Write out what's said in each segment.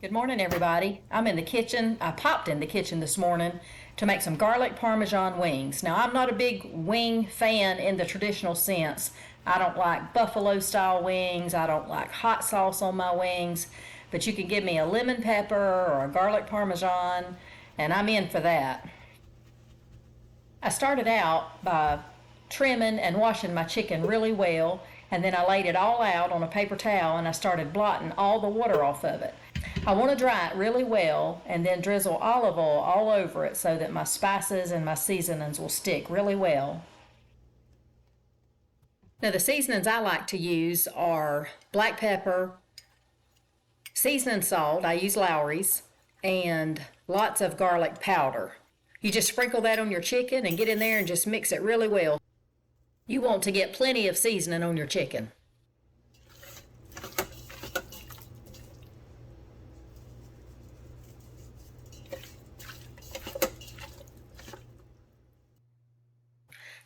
Good morning, everybody. I'm in the kitchen. I popped in the kitchen this morning to make some garlic Parmesan wings. Now, I'm not a big wing fan in the traditional sense. I don't like buffalo style wings. I don't like hot sauce on my wings. But you can give me a lemon pepper or a garlic Parmesan, and I'm in for that. I started out by trimming and washing my chicken really well, and then I laid it all out on a paper towel and I started blotting all the water off of it. I want to dry it really well and then drizzle olive oil all over it so that my spices and my seasonings will stick really well. Now, the seasonings I like to use are black pepper, seasoning salt, I use Lowry's, and lots of garlic powder. You just sprinkle that on your chicken and get in there and just mix it really well. You want to get plenty of seasoning on your chicken.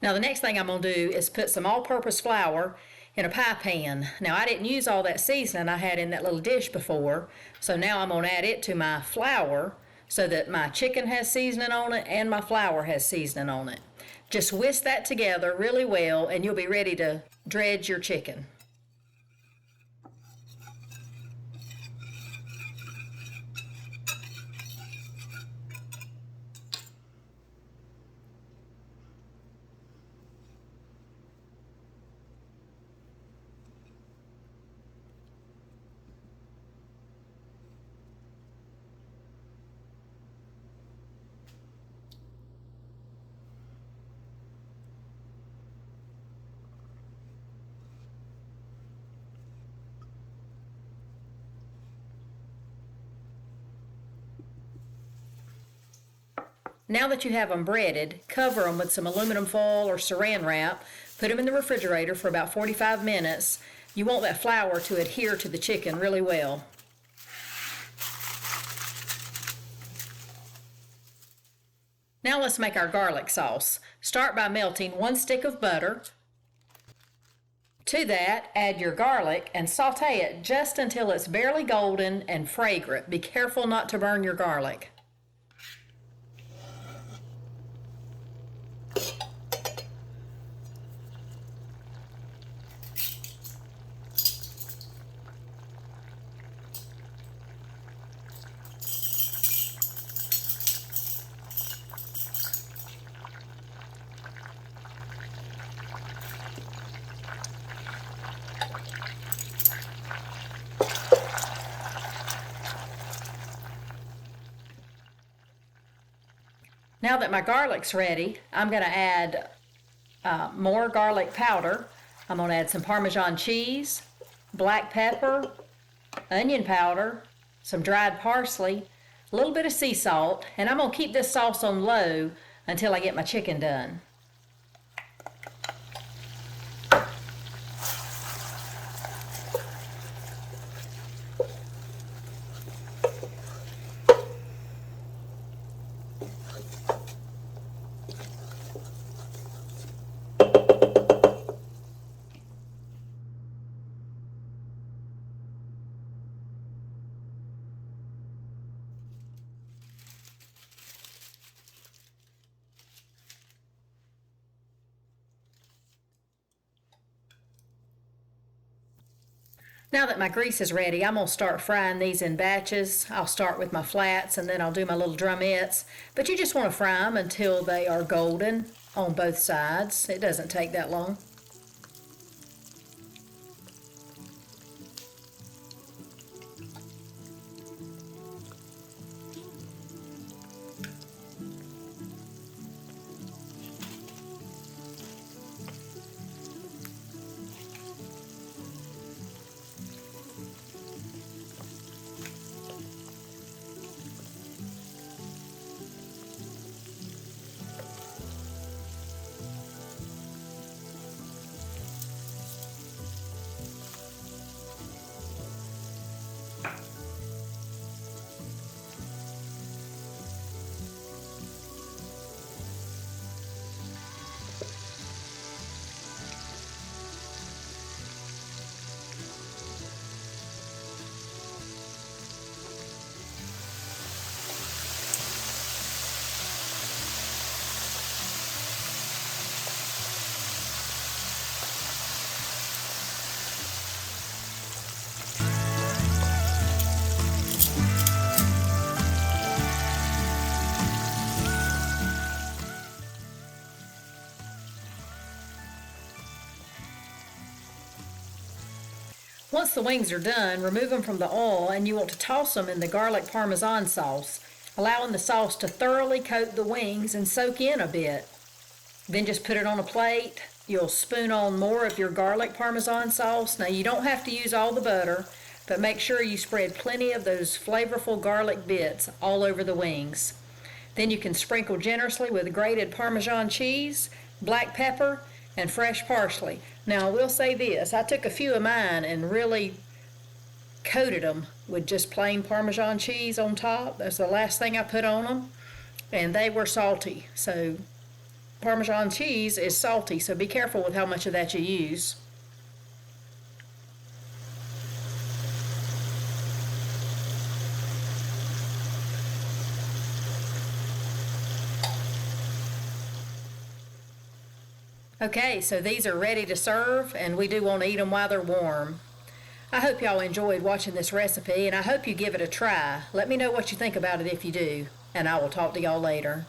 Now the next thing I'm going to do is put some all-purpose flour in a pie pan. Now I didn't use all that seasoning I had in that little dish before, so now I'm going to add it to my flour so that my chicken has seasoning on it and my flour has seasoning on it. Just whisk that together really well and you'll be ready to dredge your chicken. Now that you have them breaded, cover them with some aluminum foil or saran wrap. Put them in the refrigerator for about 45 minutes. You want that flour to adhere to the chicken really well. Now let's make our garlic sauce. Start by melting 1 stick of butter. To that, add your garlic and saute it just until it's barely golden and fragrant. Be careful not to burn your garlic. Now that my garlic's ready, I'm going to add more garlic powder. I'm going to add some Parmesan cheese, black pepper, onion powder, some dried parsley, a little bit of sea salt, and I'm going to keep this sauce on low until I get my chicken done. Now that my grease is ready, I'm going to start frying these in batches. I'll start with my flats and then I'll do my little drumettes. But you just want to fry them until they are golden on both sides. It doesn't take that long. Once the wings are done, remove them from the oil and you want to toss them in the garlic Parmesan sauce, allowing the sauce to thoroughly coat the wings and soak in a bit. Then just put it on a plate. You'll spoon on more of your garlic Parmesan sauce. Now you don't have to use all the butter, but make sure you spread plenty of those flavorful garlic bits all over the wings. Then you can sprinkle generously with grated Parmesan cheese, black pepper, and fresh parsley. Now I will say this, I took a few of mine and really coated them with just plain Parmesan cheese on top. That's the last thing I put on them, and they were salty. So Parmesan cheese is salty, so be careful with how much of that you use. Okay, so these are ready to serve, and we do want to eat them while they're warm. I hope y'all enjoyed watching this recipe, and I hope you give it a try. Let me know what you think about it if you do, and I will talk to y'all later.